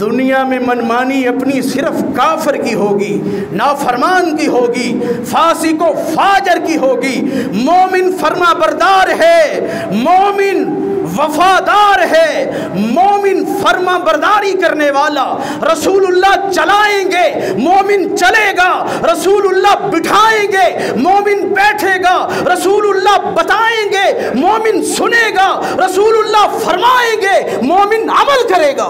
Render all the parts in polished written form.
دنیا میں منمانی اپنی صرف کافر کی ہوگی، نافرمان کی ہوگی، فاسق و فاجر کی ہوگی۔ مومن فرما بردار ہے، مومن وفادار ہے، مومن فرما برداری کرنے والا۔ رسول اللہ چلائیں گے، مومن چلے گا۔ رسول اللہ بٹھائیں گے، مومن بیٹھے گا۔ رسول اللہ بتائیں گے، مومن سنے گا۔ رسول اللہ فرمائیں گے، مومن عمل کرے گا۔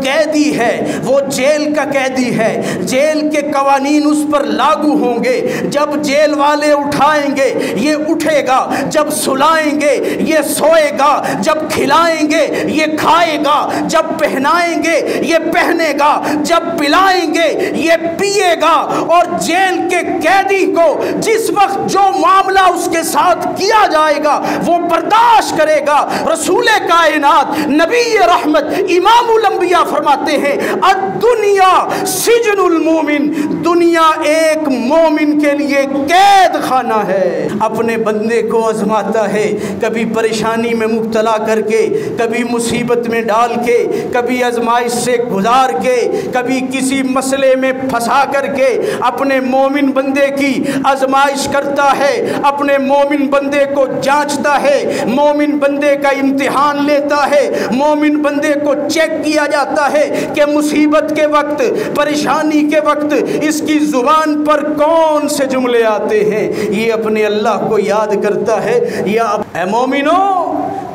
قیدی ہے، وہ جیل کا قیدی ہے، جیل کے قوانین اس پر لاگو ہوں گے۔ جب جیل والے اٹھائیں گے یہ اٹھے گا، جب سلائیں گے یہ سوئے گا، جب کھلائیں گے یہ کھائے گا، جب پہنائیں گے یہ پہنے گا، جب پلائیں گے یہ پیے گا۔ اور جیل کے قیدی کو جس وقت جو معاملہ اس کے ساتھ کیا جائے گا وہ برداشت کرے گا۔ رسول کائنات نبی رحمت امام الانبیاء فرماتے ہیں الدنیا سجن المومن، دنیا ایک مومن کے لیے قید خانہ ہے۔ اپنے بندے کو آزماتا ہے، کبھی پریشانی میں مبتلا کر کے، کبھی مصیبت میں ڈال کے، کبھی آزمائش سے گزار کے، کبھی کسی مسئلے میں پھنسا کر کے اپنے مومن بندے کی آزمائش کرتا ہے، اپنے مومن بندے کو جانچتا ہے، مومن بندے کا امتحان لیتا ہے، مومن بندے کو چیک کیا جاتا ہے کہ مصیبت کے وقت، پریشانی کے وقت اس کی زبان پر کون سے جملے آتے ہیں۔ یہ اپنے اللہ کو یاد کرتا ہے۔ یا اے مومنو،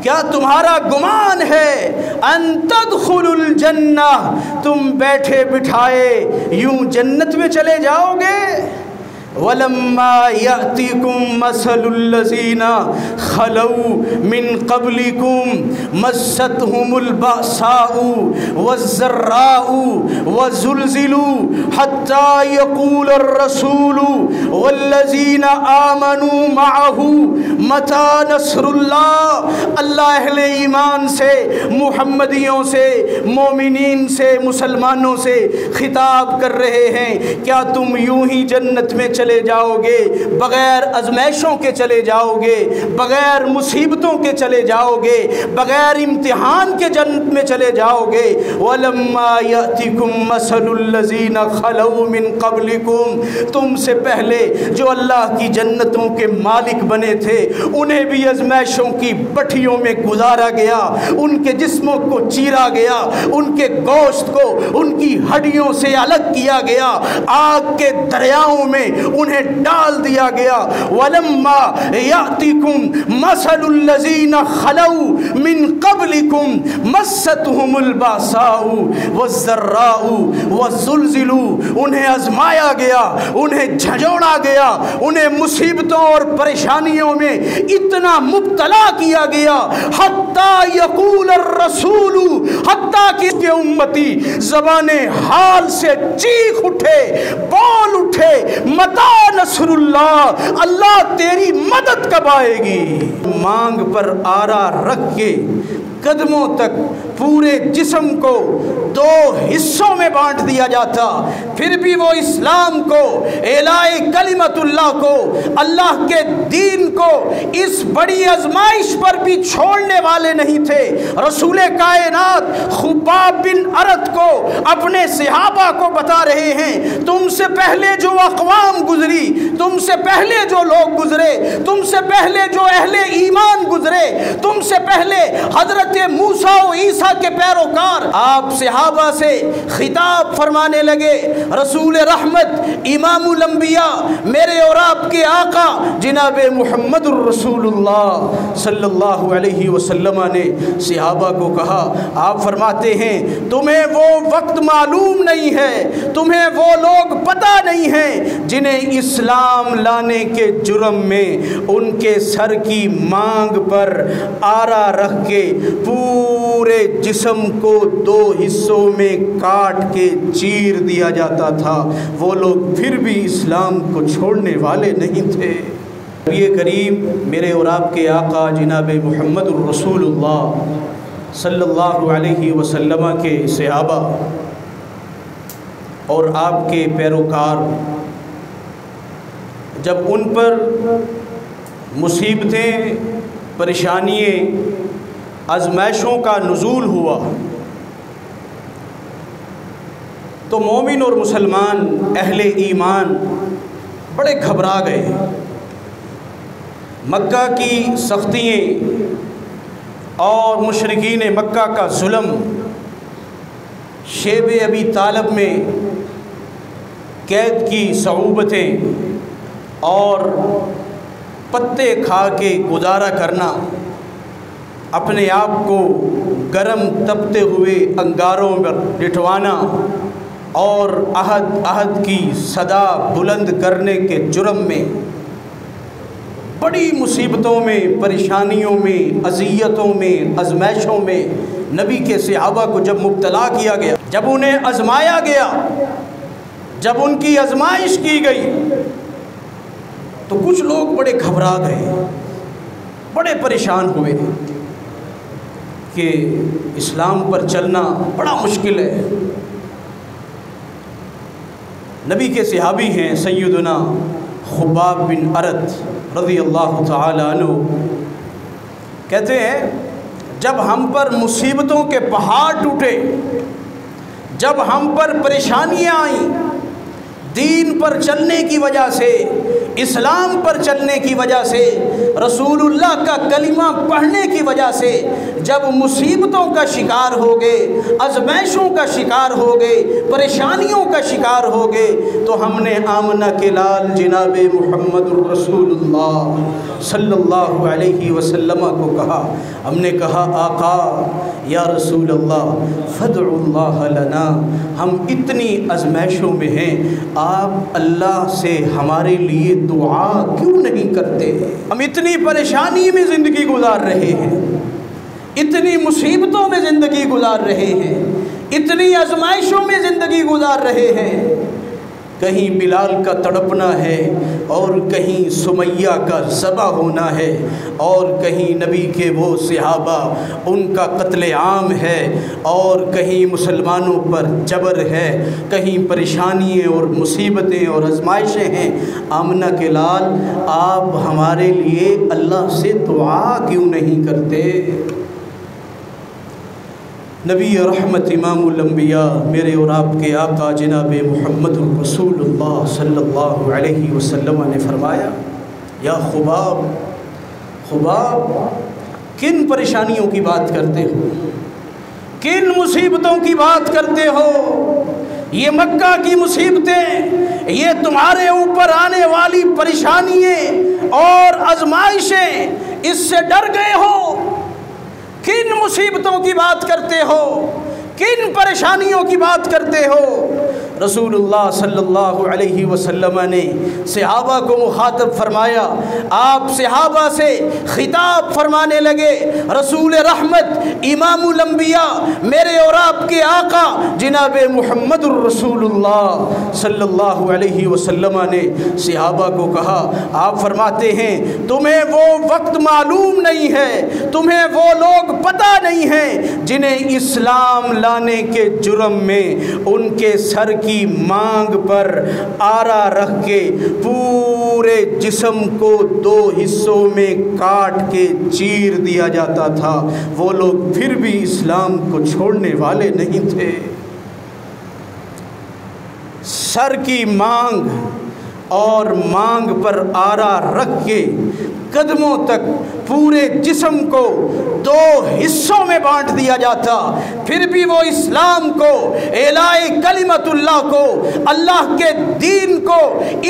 کیا تمہارا گمان ہے ان تدخلوا الجنہ، تم بیٹھے بٹھائے یوں جنت میں چلے جاؤ گے؟ وَلَمَّا يَأْتِكُمْ مَثَلُ الَّذِينَ خَلَوْا مِنْ قَبْلِكُمْ مَسَّتْهُمُ الْبَأْسَاءُ وَالضَّرَّاءُ وَزُلْزِلُوا حَتَّى يَقُولَ الرَّسُولُ وَالَّذِينَ آمَنُوا مَعَهُ مَتَى نَصْرُ اللَّهِ۔ اللہ اہل ایمان سے، محمدیوں سے، مومنین سے، مسلمانوں سے خطاب کر رہے ہیں، کیا تم یوں ہی جنت میں چلے جاؤ گے؟ بغیر آزمائشوں کے چلے جاؤ گے، بغیر مصیبتوں کے چلے جاؤ گے، بغیر امتحان کے جنت میں چلے جاؤ گے۔ وَلَمَّا يَأْتِكُمْ مَثَلُ الَّذِينَ خَلَوْا مِنْ قَبْلِكُمْ، تم سے پہلے جو اللہ کی جنتوں کے مالک بنے تھے انہیں بھی آزمائشوں کی بٹھیوں میں گزارا گیا، ان کے جسموں کو چیرا گیا، ان کے گوشت کو ان کی ہڈیوں سے الگ کیا گیا، آگ کے دریاؤں میں انہیں ڈال دیا گیا۔ وَلَمَّا يَأْتِكُمْ مَثَلُ الَّذِينَ خَلَوْا مِنْ قَبْلِكُمْ مَسَّتْهُمُ الْبَأْسَاءُ وَالضَّرَّاءُ وَزُلْزِلُوا، انہیں آزمایا گیا، انہیں جھنجھوڑا گیا، انہیں مصیبتوں اور پریشانیوں میں اتنا مبتلا کیا گیا، حَتَّى يَقُولَ الرَّسُولُ، حتیٰ کہ امتی زبان حال سے چیخ اٹھے، بول اٹھے، متا نصر اللہ، اللہ تیری مدد کب آئے گی؟ مانگ پر آرا رکھ کے قدموں تک پورے جسم کو دو حصوں میں بانٹ دیا جاتا، پھر بھی وہ اسلام کو، اعلاء کلمت اللہ کو، اللہ کے دین کو اس بڑی آزمائش پر بھی چھوڑنے والے نہیں تھے۔ رسول کائنات خباب بن ارت کو اپنے صحابہ کو بتا رہے ہیں، تم سے پہلے جو اقوام گزری، تم سے پہلے جو لوگ گزرے، تم سے پہلے جو اہل ایمان گزرے، تم سے پہلے حضرت موسیٰ و عیسیٰ کے پیروکار، آپ صحابہ سے خطاب فرمانے لگے۔ رسول رحمت امام الانبیاء، میرے اور آپ کے آقا جناب محمد الرسول اللہ صلی اللہ علیہ وسلم نے صحابہ کو کہا، آپ فرماتے ہیں تمہیں وہ وقت معلوم نہیں ہے، تمہیں وہ لوگ پتہ نہیں ہیں جنہیں اسلام لانے کے جرم میں ان کے سر کی مانگ پر آرا رکھ کے پورے جسم کو دو حصوں میں کاٹ کے چیر دیا جاتا تھا، وہ لوگ پھر بھی اسلام کو چھوڑنے والے نہیں تھے۔ نبی کریم میرے اور آپ کے آقا جناب محمد الرسول اللہ صلی اللہ علیہ وسلم کے صحابہ اور آپ کے پیروکار جب ان پر مصیبتیں، پریشانییں،،، 'آزمائشوں کا نزول ہوا تو مومن اور مسلمان اہل ایمان بڑے گھبرا گئے۔ مکہ کی سختیاں اور مشرکین مکہ کا ظلم، شیب ابی طالب میں قید کی صعوبتیں اور پتے کھا کے گزارا کرنا، اپنے آپ کو گرم تپتے ہوئے انگاروں میں لٹوانا اور عہد کی صدا بلند کرنے کے جرم میں بڑی مصیبتوں میں، پریشانیوں میں، اذیتوں میں، آزمائشوں میں نبی کے صحابہ کو جب مبتلا کیا گیا، جب انہیں آزمایا گیا، جب ان کی آزمائش کی گئی، تو کچھ لوگ بڑے گھبرا گئے، بڑے پریشان ہوئے کہ اسلام پر چلنا بڑا مشکل ہے۔ نبی کے صحابی ہیں سیدنا خباب بن ارت رضی اللہ تعالی عنہ، کہتے ہیں جب ہم پر مصیبتوں کے پہاڑ ٹوٹے، جب ہم پر پریشانیاں آئیں، دین پر چلنے کی وجہ سے، اسلام پر چلنے کی وجہ سے، رسول اللہ کا کلمہ پڑھنے کی وجہ سے جب مصیبتوں کا شکار ہو گئے، آزمائشوں کا شکار ہو گئے، پریشانیوں کا شکار ہو گئے، تو ہم نے آمنہ کے لال جناب محمد رسول اللہ صلی اللہ علیہ وسلم کو کہا، ہم نے کہا آقا یا رسول اللہ فادعوا اللہ لنا، ہم اتنی آزمائشوں میں ہیں، آپ اللہ سے ہمارے لیے دعا کیوں نہیں کرتے؟ ہم اتنی پریشانی میں زندگی گزار رہے ہیں، اتنی مصیبتوں میں زندگی گزار رہے ہیں، اتنی آزمائشوں میں زندگی گزار رہے ہیں، کہیں بلال کا تڑپنا ہے اور کہیں سمیہ کا ذبح ہونا ہے اور کہیں نبی کے وہ صحابہ ان کا قتل عام ہے اور کہیں مسلمانوں پر جبر ہے، کہیں پریشانیاں اور مصیبتیں اور آزمائشیں ہیں، آمنہ کے لال آپ ہمارے لیے اللہ سے دعا کیوں نہیں کرتے؟ نبی رحمت امام الانبیاء میرے اور آپ کے آقا جناب محمد رسول اللہ صلی اللہ علیہ وسلم نے فرمایا، یا خباب، خباب کن پریشانیوں کی بات کرتے ہو، کن مصیبتوں کی بات کرتے ہو؟ یہ مکہ کی مصیبتیں، یہ تمہارے اوپر آنے والی پریشانیاں اور آزمائشیں، اس سے ڈر گئے ہو؟ کن مصیبتوں کی بات کرتے ہو، کن پریشانیوں کی بات کرتے ہو؟ رسول اللہ صلی اللہ علیہ وسلم نے صحابہ کو مخاطب فرمایا، آپ صحابہ سے خطاب فرمانے لگے، رسول رحمت امام الانبیاء میرے اور آپ کے آقا جناب محمد الرسول اللہ صلی اللہ علیہ وسلم نے صحابہ کو کہا، آپ فرماتے ہیں تمہیں وہ وقت معلوم نہیں ہے، تمہیں وہ لوگ پتہ نہیں ہیں جنہیں اسلام لانے کے جرم میں ان کے سر کی مانگ پر آرا رکھ کے پورے جسم کو 2 حصوں میں کاٹ کے چیر دیا جاتا تھا، وہ لوگ پھر بھی اسلام کو چھوڑنے والے نہیں تھے۔ سر کی مانگ اور مانگ پر آرا رکھ کے قدموں تک پورے جسم کو 2 حصوں میں بانٹ دیا جاتا، پھر بھی وہ اسلام کو، اعلاء کلمت اللہ کو، اللہ کے دین کو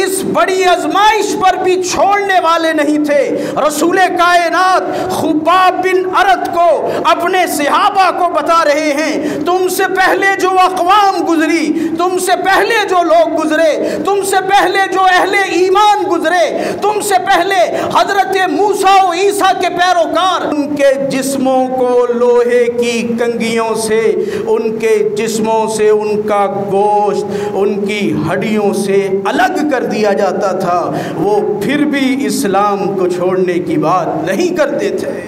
اس بڑی آزمائش پر بھی چھوڑنے والے نہیں تھے۔ رسول کائنات خباب بن ارت کو اپنے صحابہ کو بتا رہے ہیں، تم سے پہلے جو اقوام گزری، تم سے پہلے جو لوگ گزرے، تم سے پہلے جو اہل ایمان گزرے، تم سے پہلے حضرت موسیٰ و عیسیٰ کے پیروکار، ان کے جسموں کو لوہے کی کنگھیوں سے، ان کے جسموں سے ان کا گوشت، ان کی ہڈیوں سے الگ کر دیا جاتا تھا، وہ پھر بھی اسلام کو چھوڑنے کی بات نہیں کرتے تھے۔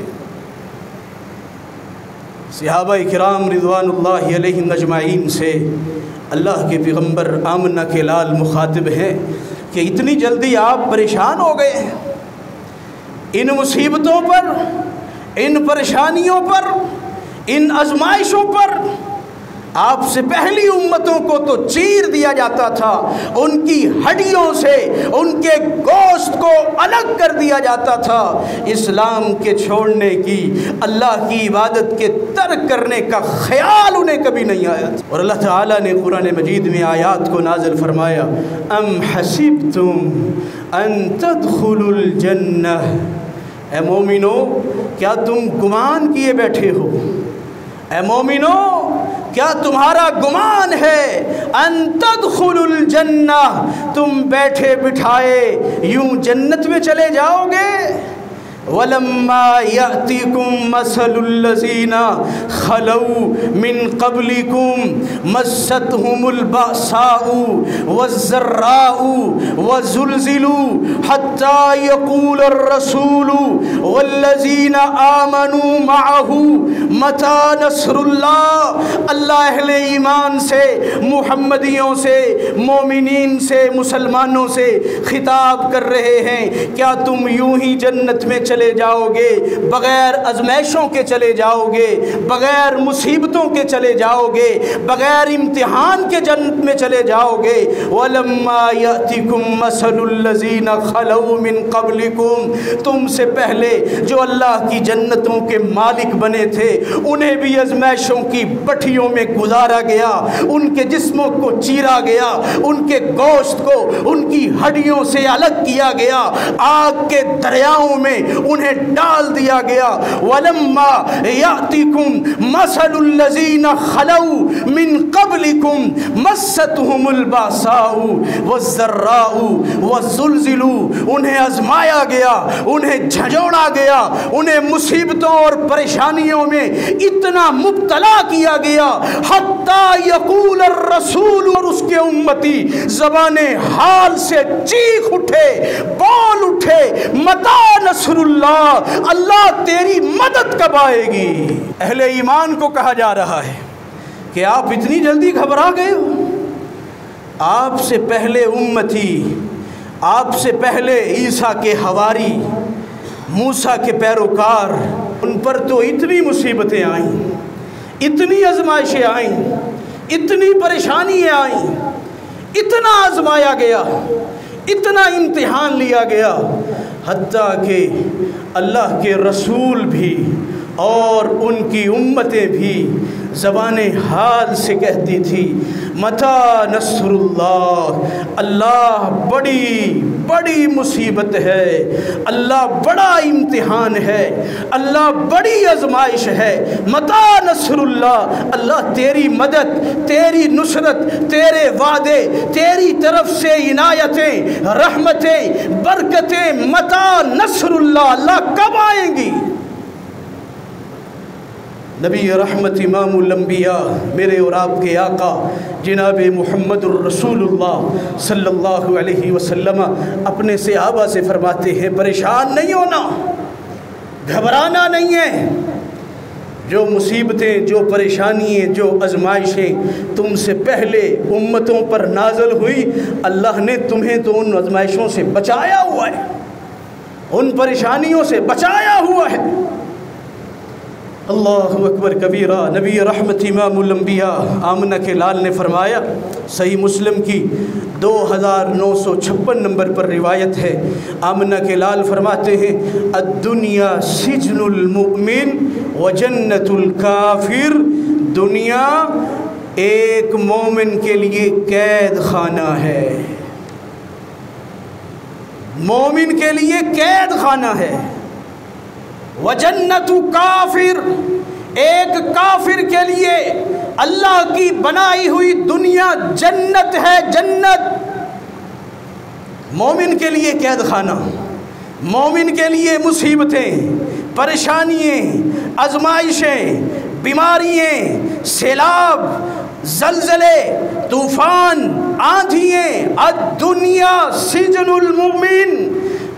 صحابہ کرام رضوان اللہ علیہم اجمعین سے اللہ کے پیغمبر آمنہ کے لال مخاطب ہیں کہ اتنی جلدی آپ پریشان ہو گئے ہیں، ان مصیبتوں پر، ان پریشانیوں پر، ان آزمائشوں پر؟ آپ سے پہلی امتوں کو تو چیر دیا جاتا تھا، ان کی ہڈیوں سے ان کے گوشت کو الگ کر دیا جاتا تھا۔ اسلام کے چھوڑنے کی، اللہ کی عبادت کے ترک کرنے کا خیال انہیں کبھی نہیں آیا تھا۔ اور اللہ تعالیٰ نے قرآن مجید میں آیات کو نازل فرمایا، ام حسبتم ان تدخلوا الجنہ، اے مومنو کیا تم گمان کیے بیٹھے ہو، اے مومنو کیا تمہارا گمان ہے ان تدخلوا الجنہ، تم بیٹھے بٹھائے یوں جنت میں چلے جاؤ گے؟ وَلَمَّا يَأْتِكُمْ مَثَلُ الَّذِينَ خَلَوْا مِنْ قَبْلِكُمْ مَسَّتْهُمُ الْبَأْسَاءُ وَالضَّرَّاءُ وَزُلْزِلُوا حَتَّى يَقُولَ الرَّسُولُ وَالَّذِينَ آمَنُوا مَعَهُ مَتَى نَصْرُ اللَّهِ، اللہ اہل ایمان سے، محمدیوں سے، مومنین سے، مسلمانوں سے خطاب کر رہے ہیں، کیا تم یوں ہی جنت میں چلے جاؤ گے، بغیر آزمائشوں کے چلے جاؤ گے، بغیر مصیبتوں کے چلے جاؤ گے، بغیر امتحان کے جنت میں چلے جاؤ گے؟ وَلَمَّا يَأْتِكُمْ مَثَلُ الَّذِينَ خَلَوْا مِنْ قَبْلِكُمْ، تم سے پہلے جو اللہ کی جنتوں کے مالک بنے تھے انہیں بھی آزمائشوں کی بٹھیوں میں گزارا گیا، ان کے جسموں کو چیرا گیا، ان کے گوشت کو ان کی ہڈیوں سے الگ کیا گیا، آگ کے دریاؤں میں انہیں ڈال دیا گیا۔ وَلَمَّا يَأْتِكُمْ مَثَلُ الَّذِينَ خَلَوْا مِنْ قَبْلِكُمْ مَسَّتْهُمُ الْبَأْسَاءُ وَالضَّرَّاءُ وَزُلْزِلُوا، انہیں آزمایا گیا، انہیں جھنجھوڑا گیا، انہیں مصیبتوں اور پریشانیوں میں اتنا مبتلا کیا گیا، حَتَّى يَقُولَ الرَّسُولُ، اور اس کے امتی زبان حال سے چیخ اٹھے، بول اٹھے، متا نصر اللہ، اللہ تیری مدد کب آئے گی؟ اہل ایمان کو کہا جا رہا ہے کہ آپ اتنی جلدی گھبرا گئے ہو؟ آپ سے پہلے امتی، آپ سے پہلے عیسیٰ کے حواری، موسیٰ کے پیروکار، ان پر تو اتنی مصیبتیں آئیں، اتنی آزمائشیں آئیں، اتنی پریشانیاں آئیں، اتنا آزمایا گیا، اتنا امتحان لیا گیا، حتیٰ کہ اللہ کے رسول بھی اور ان کی امتیں بھی زبان حال سے کہتی تھی متا نصر اللہ، اللہ بڑی بڑی مصیبت ہے، اللہ بڑا امتحان ہے، اللہ بڑی آزمائش ہے، متا نصر اللہ، اللہ تیری مدد، تیری نصرت، تیرے وعدے، تیری طرف سے عنایتیں، رحمتیں، برکتیں، متا نصر اللہ، اللہ کب آئیں گی؟ نبی رحمت امام الانبیاء، میرے اور آپ کے آقا جناب محمد الرسول اللہ صلی اللہ علیہ وسلم اپنے صحابہ سے فرماتے ہیں پریشان نہیں ہونا، گھبرانا نہیں ہے، جو مصیبتیں، جو پریشانیاں، جو آزمائشیں تم سے پہلے امتوں پر نازل ہوئی، اللہ نے تمہیں تو ان آزمائشوں سے بچایا ہوا ہے، ان پریشانیوں سے بچایا ہوا ہے۔ اللہ اکبر کبیرہ۔ نبی رحمت امام الانبیاء آمنہ کے لال نے فرمایا، صحیح مسلم کی 2956 نمبر پر روایت ہے، آمنہ کے لال فرماتے ہیں الدنیا سجن المؤمن وجنت الکافر، دنیا ایک مومن کے لیے قید خانہ ہے، مومن کے لیے قید خانہ ہے، وجنت کافر، ایک کافر کے لیے اللہ کی بنائی ہوئی دنیا جنت ہے، جنت۔ مومن کے لیے قید خانہ، مومن کے لیے مصیبتیں، پریشانیاں، آزمائشیں، بیماریاں، سیلاب، زلزلے، طوفان، آندھیاں، الدنیا سجن المؤمن،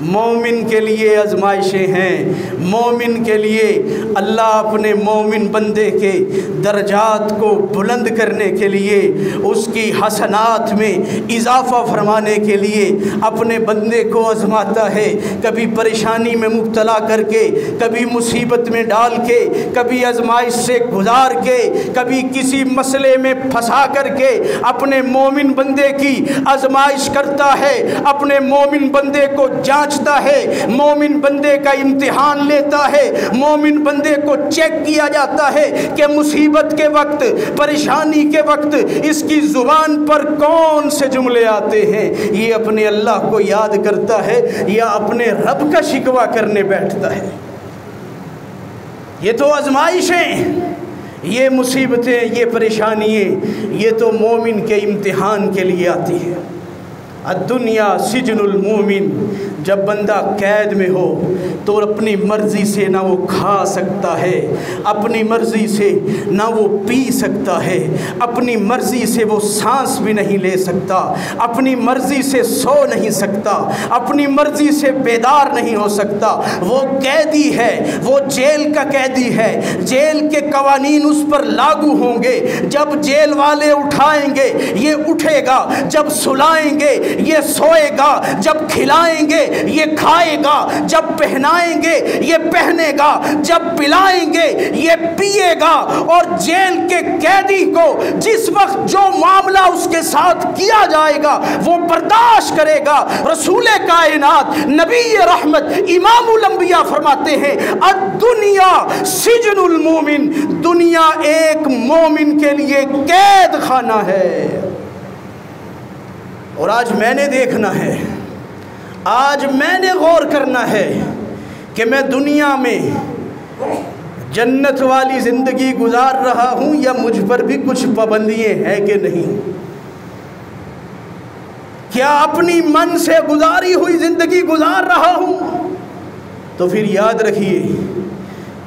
مومن کے لیے آزمائشیں ہیں، مومن کے لیے اللہ اپنے مومن بندے کے درجات کو بلند کرنے کے لیے، اس کی حسنات میں اضافہ فرمانے کے لیے اپنے بندے کو آزماتا ہے، کبھی پریشانی میں مبتلا کر کے، کبھی مصیبت میں ڈال کے، کبھی آزمائش سے گزار کے، کبھی کسی مسئلے میں پھنسا کر کے اپنے مومن بندے کی آزمائش کرتا ہے، اپنے مومن بندے کو جانچتا ہے، مومن بندے کا امتحان لیتا ہے، مومن بندے کو چیک کیا جاتا ہے کہ مصیبت کے وقت، پریشانی کے وقت اس کی زبان پر کون سے جملے آتے ہیں، یہ اپنے اللہ کو یاد کرتا ہے یا اپنے رب کا شکوہ کرنے بیٹھتا ہے۔ یہ تو آزمائشیں، یہ مصیبتیں، یہ پریشانیاں، یہ تو مومن کے امتحان کے لیے آتی ہے۔ الدنیا سجن المومن، جب بندہ قید میں ہو تو اپنی مرضی سے نہ وہ کھا سکتا ہے، اپنی مرضی سے نہ وہ پی سکتا ہے، اپنی مرضی سے وہ سانس بھی نہیں لے سکتا، اپنی مرضی سے سو نہیں سکتا، اپنی مرضی سے بیدار نہیں ہو سکتا۔ وہ قیدی ہے، وہ جیل کا قیدی ہے، جیل کے قوانین اس پر لاگو ہوں گے۔ جب جیل والے اٹھائیں گے یہ اٹھے گا، جب سلائیں گے یہ سوئے گا، جب کھلائیں گے یہ کھائے گا، جب پہنائیں گے یہ پہنے گا، جب پلائیں گے یہ پیے گا۔ اور جیل کے قیدی کو جس وقت جو معاملہ اس کے ساتھ کیا جائے گا وہ برداشت کرے گا۔ رسول کائنات نبی رحمت امام الانبیاء فرماتے ہیں الدنیا سجن المومن، دنیا ایک مومن کے لیے قید خانہ ہے۔ اور آج میں نے دیکھنا ہے، آج میں نے غور کرنا ہے کہ میں دنیا میں جنت والی زندگی گزار رہا ہوں یا مجھ پر بھی کچھ پابندیاں ہیں کہ نہیں۔ کیا اپنی من سے گزاری ہوئی زندگی گزار رہا ہوں؟ تو پھر یاد رکھیے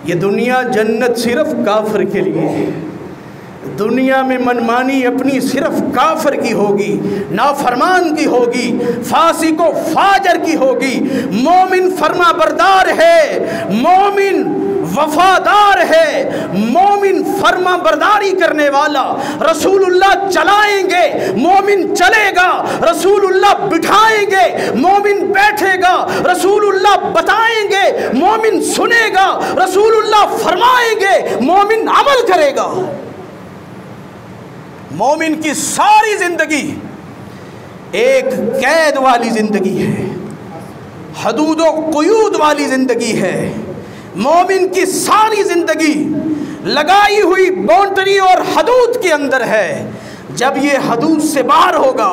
یہ دنیا جنت صرف کافر کے لیے ہے۔ دنیا میں منمانی اپنی صرف کافر کی ہوگی، نافرمان کی ہوگی، فاسق و فاجر کی ہوگی۔ مومن فرما بردار ہے، مومن وفادار ہے، مومن فرما برداری کرنے والا۔ رسول اللہ چلائیں گے مومن چلے گا، رسول اللہ بٹھائیں گے مومن بیٹھے گا، رسول اللہ بتائیں گے مومن سنے گا، رسول اللہ فرمائیں گے مومن عمل کرے گا۔ مومن کی ساری زندگی ایک قید والی زندگی ہے، حدود و قیود والی زندگی ہے۔ مومن کی ساری زندگی لگائی ہوئی باؤنڈری اور حدود کے اندر ہے۔ جب یہ حدود سے باہر ہوگا،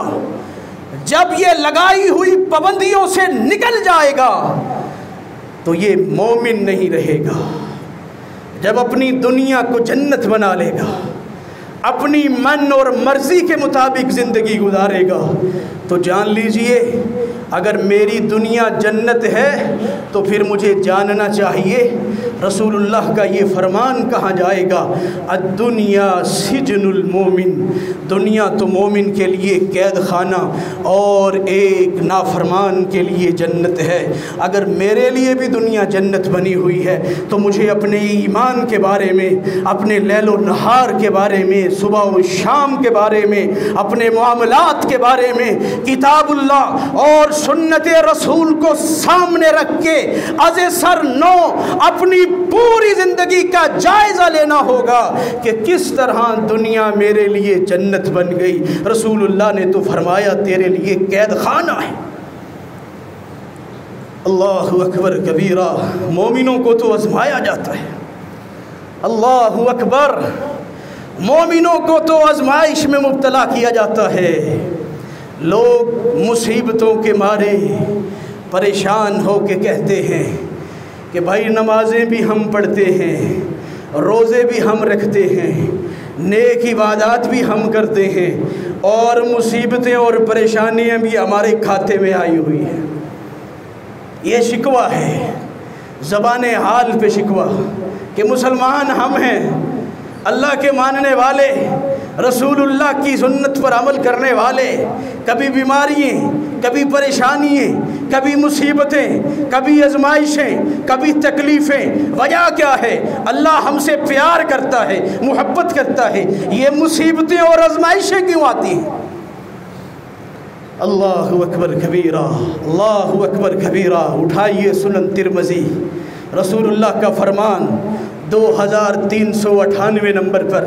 جب یہ لگائی ہوئی پابندیوں سے نکل جائے گا تو یہ مومن نہیں رہے گا۔ جب اپنی دنیا کو جنت بنا لے گا، اپنی من اور مرضی کے مطابق زندگی گزارے گا، تو جان لیجئے اگر میری دنیا جنت ہے تو پھر مجھے جاننا چاہیے رسول اللہ کا یہ فرمان کہاں جائے گا، الدنیا سجن المومن، دنیا تو مومن کے لیے قید خانہ اور ایک نافرمان کے لیے جنت ہے۔ اگر میرے لیے بھی دنیا جنت بنی ہوئی ہے تو مجھے اپنے ایمان کے بارے میں، اپنے لیل و نہار کے بارے میں، صبح و شام کے بارے میں، اپنے معاملات کے بارے میں کتاب اللہ اور سنت رسول کو سامنے رکھ کے از سر نو اپنی پوری زندگی کا جائزہ لینا ہوگا کہ کس طرح دنیا میرے لیے جنت بن گئی۔ رسول اللہ نے تو فرمایا تیرے لیے قید خانہ ہے۔ اللہ اکبر کبیرہ، مومنوں کو تو آزمایا جاتا ہے۔ اللہ اکبر، مومنوں کو تو آزمائش میں مبتلا کیا جاتا ہے۔ لوگ مصیبتوں کے مارے پریشان ہو کے کہتے ہیں کہ بھائی نمازیں بھی ہم پڑھتے ہیں، روزے بھی ہم رکھتے ہیں، نیک عبادات بھی ہم کرتے ہیں، اور مصیبتیں اور پریشانیاں بھی ہمارے کھاتے میں آئی ہوئی ہیں۔ یہ شکوہ ہے، زبان حال پہ شکوہ کہ مسلمان ہم ہیں، اللہ کے ماننے والے، رسول کی سنت پر عمل کرنے والے کبھی بیماریاں، کبھی پریشانیاں، کبھی مصیبتیں، کبھی آزمائشیں، کبھی تکلیفیں، وجہ کیا ہے؟ اللہ ہم سے پیار کرتا ہے، محبت کرتا ہے، یہ مصیبتیں اور آزمائشیں کیوں آتی ہیں؟ اللہ اکبر کبیرہ، اللہ اکبر کبیرہ۔ اٹھائیے سنن ترمذی، رسول اللہ کا فرمان 2398 نمبر پر